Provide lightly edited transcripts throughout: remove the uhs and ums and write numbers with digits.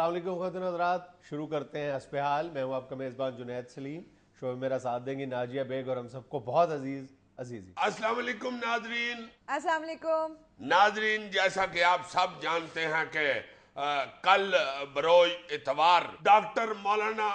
अस्सलाम वालेकुम ख़वातीन हज़रात। शुरू करते हैं हस्बहाल। मैं हूँ आपका मेज़बान जुनैद सलीम। शो में मेरा साथ देंगी नाजिया बेग और हम सबको बहुत अजीज़ी। अस्सलाम वालेकुम नाजरीन। अस्सलाम वालेकुम नाजरीन, जैसा कि आप सब जानते हैं कि कल बरोज इतवार डॉक्टर मौलाना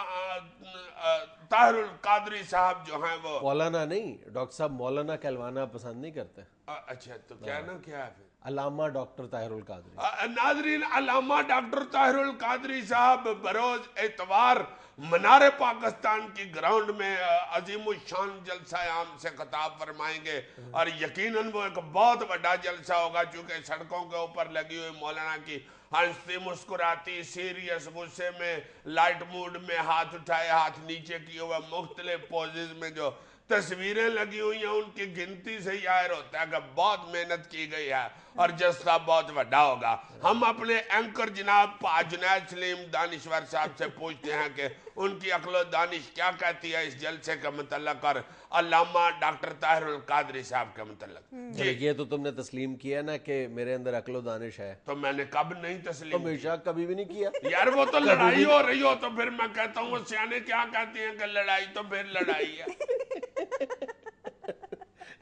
ताहिरुल कादरी साहब जो हैं वो मौलाना नहीं, डॉक्टर साहब मौलाना कहलवाना पसंद नहीं करते। अच्छा, तो क्या ना क्या है फिर? अल्लामा डॉक्टर ताहिरुल कादरी। नाजरीन, अल्लामा डॉक्टर ताहिरुल कादरी साहब बरोज इतवार मनारे पाकिस्तान की ग्राउंड में अजीम शान जलसा आम से खिताब फरमाएंगे और यकीनन वो एक बहुत बड़ा जलसा होगा, चूंकि सड़कों के ऊपर लगी हुई मौलाना की हंसती मुस्कुराती सीरियस गुस्से में लाइट मूड में हाथ उठाए हाथ नीचे किए हुए मुख्तलिफ पोजेज में जो तस्वीरें लगी हुई हैं उनकी गिनती से जाहिर होता है कि बहुत मेहनत की गई है और जज्बा बहुत बड़ा होगा। हम अपने एंकर जनाब जुनैद सलीम दानिश्वर साहब से पूछते हैं कि उनकी अक्ल दानिश क्या कहती है इस जलसे के मुतल्लक और अल्लामा डॉक्टर ताहिरुल कादरी साहब के मुतल्लक। जी, ये तो तुमने तस्लीम किया ना कि मेरे अंदर अक्ल दानिश है। तो मैंने कब नहीं तस्लीम हमेशा कभी भी नहीं किया यार। वो तो लड़ाई हो रही हो तो फिर मैं कहता हूँ वो सियाने क्या कहती हैं कि लड़ाई तो फिर लड़ाई है।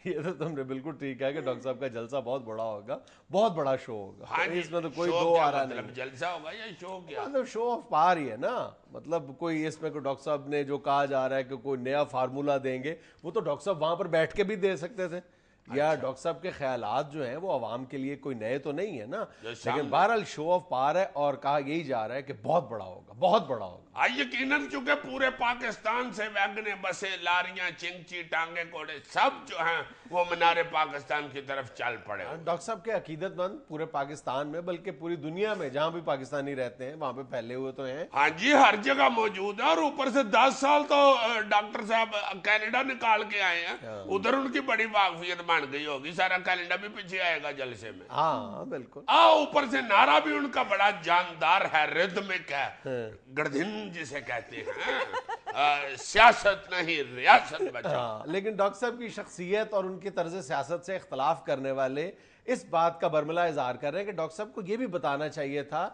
ये तो तुमने बिल्कुल ठीक है कि डॉक्टर साहब का जलसा बहुत बड़ा होगा, बहुत बड़ा शो होगा। हाँ जी, इसमें तो कोई शो दो क्या आ रहा मतलब नहीं। जलसा होगा या शो क्या? मतलब शो ऑफ पावर ही है ना। मतलब कोई इसमें कोई डॉक्टर साहब ने जो कहा जा रहा है कि कोई नया फार्मूला देंगे, वो तो डॉक्टर साहब वहां पर बैठ के भी दे सकते थे। या डॉक्टर साहब के ख्यालात जो हैं वो आवाम के लिए कोई नए तो नहीं है ना, लेकिन बहरहाल शो ऑफ पावर है और कहा यही जा रहा है कि बहुत बड़ा होगा, बहुत बड़ा होगा। यकीनन, चूंकि पूरे पाकिस्तान से वैगने बसे लारियां चिंगची टांगे कोड़े सब जो हैं वो मीनारे पाकिस्तान की तरफ चल पड़े। डॉक्टर साहब के अकीदतमंद पूरे पाकिस्तान में बल्कि पूरी दुनिया में जहां भी पाकिस्तानी रहते हैं वहां पे फैले हुए तो हैं। हाँ जी, हर जगह मौजूद है और ऊपर से 10 साल तो डॉक्टर साहब कनाडा निकाल के आए हैं। उधर उनकी बड़ी वाकफियत बन गई होगी, सारा कनाडा भी पीछे आएगा जलसे में। हाँ बिल्कुल। ऊपर से नारा भी उनका बड़ा जानदार है, रिदमिक है, गढ़धिन जिसे कहते हैं। सियासत नहीं रियासत बचाओ। हाँ, लेकिन डॉक्टर साहब की शख्सियत और उनकी तर्ज सियासत से इख्तलाफ करने वाले इस बात का बरमला इजहार कर रहे हैं कि डॉक्टर साहब को यह भी बताना चाहिए था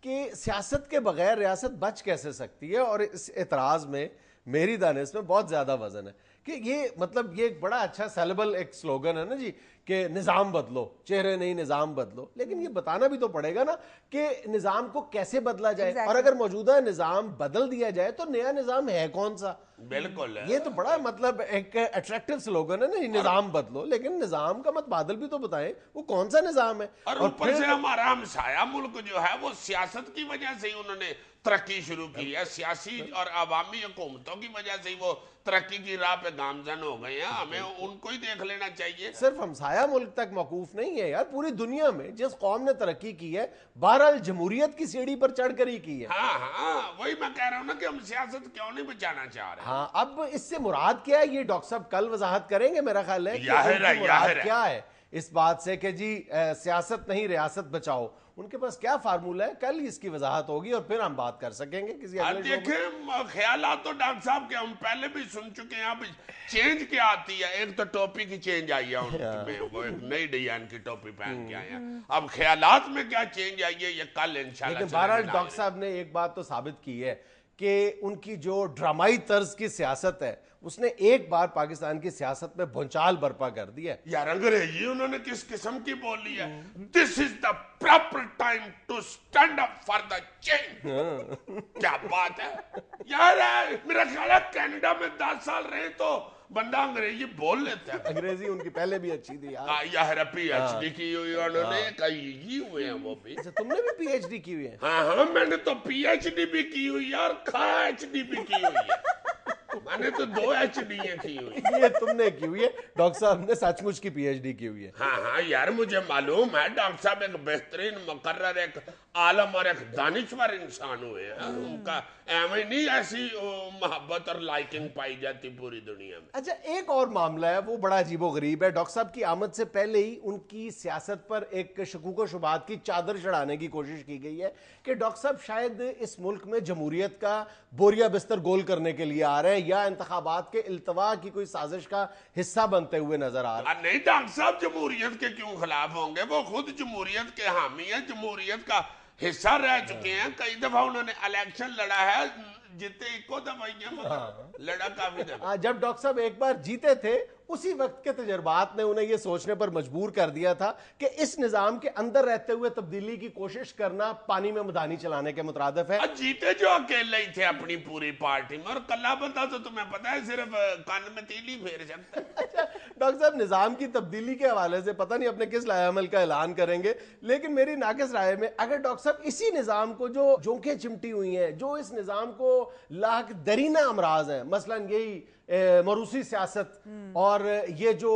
कि सियासत के बगैर रियासत बच कैसे सकती है। और इस एतराज में मेरी दानिश में बहुत ज्यादा वजन है कि ये मतलब ये एक बड़ा अच्छा सेलेबल एक स्लोगन है ना जी कि निज़ाम बदलो, चेहरे नहीं निज़ाम बदलो। लेकिन ये बताना भी तो पड़ेगा ना कि निज़ाम को कैसे बदला जाए और अगर मौजूदा निज़ाम बदल दिया जाए तो नया निज़ाम है कौन सा। बिल्कुल, ये तो बड़ा मतलब एक अट्रैक्टिव स्लोगन है ना, निज़ाम बदलो, लेकिन निज़ाम का मत बादल भी तो बताएं वो कौन सा निज़ाम है। और ऊपर से हमारा हमसाया मुल्क जो है वो सियासत की वजह से ही उन्होंने तरक्की शुरू की है, सियासी और अवामी हुकूमतों की वजह से ही वो तरक्की की राह पे गामजन हो गए हैं। हमें उनको ही देख लेना चाहिए। सिर्फ हमसाया मुल्क तक मौकूफ नहीं है यार, पूरी दुनिया में जिस कौम ने तरक्की की है बहरहाल जमहूरियत की सीढ़ी पर चढ़कर ही की है। हाँ, वही मैं कह रहा हूँ ना कि हम सियासत क्यों नहीं बचाना चाह रहे। हाँ, अब इससे मुराद क्या है ये डॉक्टर साहब कल वजाहत करेंगे। मेरा ख्याल है कि उनकी मुराद क्या है इस बात से कि जी सियासत नहीं रियासत बचाओ, उनके पास क्या फार्मूला है, कल इसकी वजाहत होगी और फिर हम बात कर सकेंगे किसी अगले शो में। देखें, ख्यालात तो डॉक्टर साहब के हम पहले भी सुन चुके हैं। अब चेंज क्या आती है, एक तो टोपी की चेंज आई है उनमें, वो एक नई डिजाइन की टोपी पहन के आए हैं। अब ख्यालात में क्या चेंज आई है ये कल इंशाल्लाह। लेकिन बहरहाल डॉक्टर साहब ने एक बात तो साबित की है कि उनकी जो ड्रामाई तर्ज की सियासत है उसने एक बार पाकिस्तान की सियासत में भूचाल बर्पा कर दिया। यार अंग्रेजी उन्होंने किस किस्म की बोली है, this is the proper time to stand up for the change. क्या बात है यार। मेरा ख्याल है कनाडा में 10 साल रहे तो बंदा अंग्रेजी बोल लेता है। अंग्रेजी उनकी पहले भी अच्छी थी यार। यार पीएचडी की हुई उन्होंने, कई हुए हैं वो भी। अच्छा, तुमने भी पीएचडी की हुई है? हाँ, मैंने तो पीएचडी भी की हुई है और एचडी भी की हुई है। मैंने तो 2 एचडी की हुई। ये तुमने की हुई है, डॉक्टर साहब ने सचमुच की पीएचडी की हुई है। हाँ यार, मुझे मालूम है डॉक्टर साहब एक बेहतरीन मुकर्रर, एक आलम और एक दानिश्वर इंसान हुए हैं। उनका एवं नहीं ऐसी मोहब्बत और लाइकिंग पाई जाती पूरी दुनिया में। अच्छा, एक और मामला है वो बड़ा अजीबो गरीब है। डॉक्टर साहब की आमद से पहले ही उनकी सियासत पर एक शकूक व शुबात की चादर चढ़ाने की कोशिश की गई है कि डॉक्टर साहब शायद इस मुल्क में जमहूरियत का बोरिया बिस्तर गोल करने के लिए आ रहे हैं या इंतखाबात के इल्तवा की कोई साजिश का हिस्सा बनते हुए नजर आ रहे हैं। नहीं, डॉक्टर साहब जमहूरियत के क्यों खिलाफ होंगे, वो खुद जमहूरियत के हामी है। जमहूरियत का हिस्सा रह चुके हैं। कई दफा उन्होंने इलेक्शन लड़ा है, जीते इको दफा ही है, मगर लड़ा काफी दफा। जब डॉक्टर साहब एक बार जीते थे उसी वक्त के तजर्बात ने उन्हें यह सोचने पर मजबूर कर दिया था कि इस निजाम के अंदर रहते हुए तब्दीली की कोशिश करना पानी में मदानी चलाने के मुतरादिफ है। जीते जो अकेले ही थे अपनी पूरी पार्टी में, और कल्ला बंदा तो तुम्हें पता है सिर्फ कान में तीली फेर सकता है। डॉक्टर साहब निजाम की तब्दीली के हवाले से पता नहीं अपने किस लाएअमल का ऐलान करेंगे, लेकिन मेरी नाकिस राय में अगर डॉक्टर साहब इसी निजाम को जो जोंकें चिमटी हुई हैं, जो इस निजाम को लाख दरीना अमराज हैं, मसलन यही मरूसी सियासत और ये जो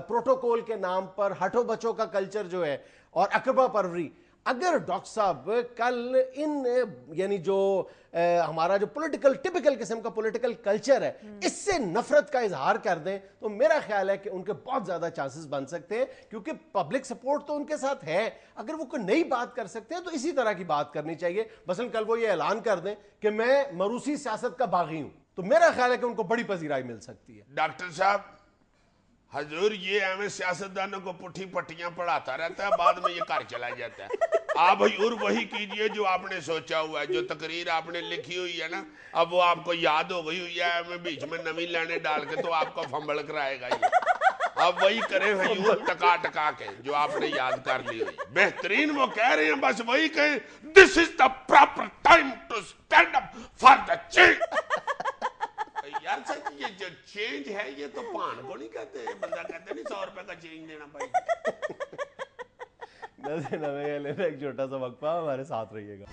प्रोटोकॉल के नाम पर हटो बचो का कल्चर जो है और अकबा परवरी, अगर डॉक्टर साहब कल इन यानी जो हमारा जो पॉलिटिकल टिपिकल किस्म का पॉलिटिकल कल्चर है इससे नफरत का इजहार कर दें तो मेरा ख्याल है कि उनके बहुत ज्यादा चांसेस बन सकते हैं, क्योंकि पब्लिक सपोर्ट तो उनके साथ है। अगर वो कोई नई बात कर सकते हैं तो इसी तरह की बात करनी चाहिए। मसलन कल वो ये ऐलान कर दें कि मैं मरूसी सियासत का बागी हूं, तो मेरा ख्याल है कि उनको बड़ी पजीराई मिल सकती है। डॉक्टर साहब, हजूर ये हमें सियासतदानों को पुठी पट्टियां पढ़ाता रहता है, बाद में ये घर चला जाता है। आप हजूर वही कीजिए जो आपने सोचा हुआ है, जो तकरीर आपने लिखी हुई है ना, अब वो आपको याद हो गई हुई है, हमें बीच में नवी लाने डाल के तो आपको फंबल कराएगा ये। अब वही करें हजूर, टका टका के जो आपने याद कर ली हुई बेहतरीन वो कह रहे हैं, बस वही कहें, this is the proper time to stand up for the change. यार सच ये जो चेंज है ये तो पान को नहीं कहते, बंदा कहते नहीं 100 रुपए का चेंज देना पड़ेगा। एक छोटा सा वक्फा, हमारे साथ रहिएगा।